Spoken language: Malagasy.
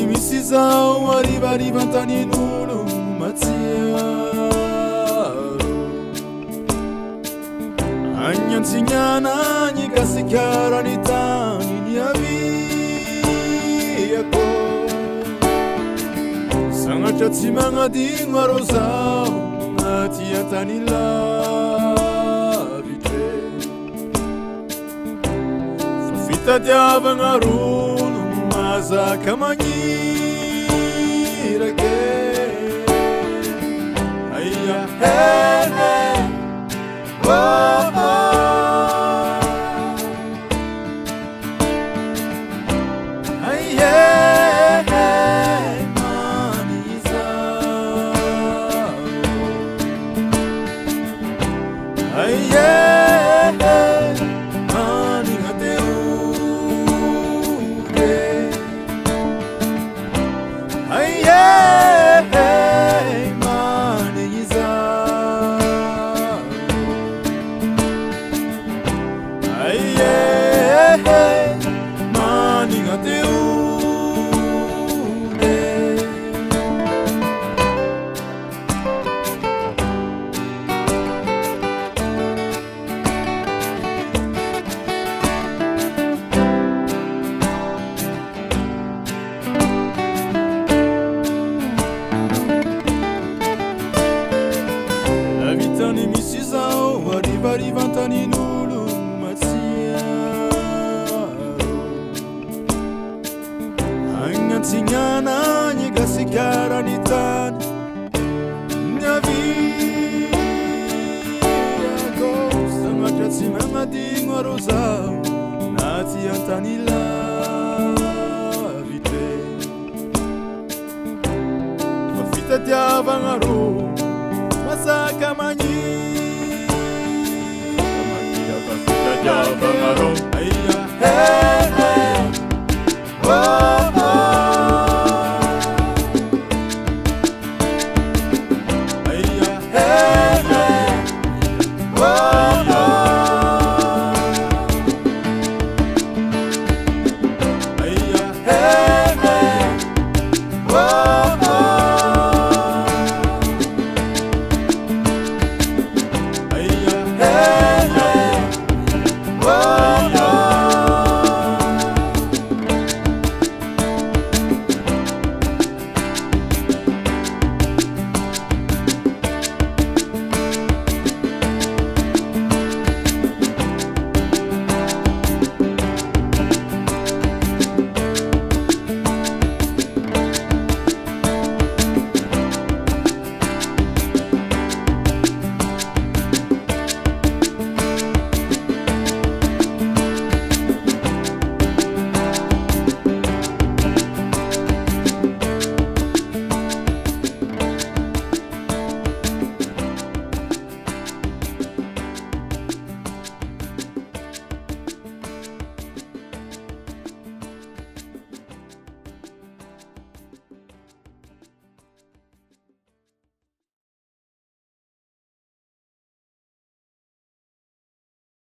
vitany misy zao arivariva antanin'olo matsiaro agnatsignana gny gasikarany tany ny aviako sagnatra tsy magnadigno arô zao naty antany lavitre fa fitadiavagna rono mazaka magnirake aia hele oh, oh. Arivantanin'olo matsiaro agnatsignana gny gasikarany tany ny aviako sagnatra tsy magnadigno arô zao naty antany lavitre fa fitadiavagna rô mazaka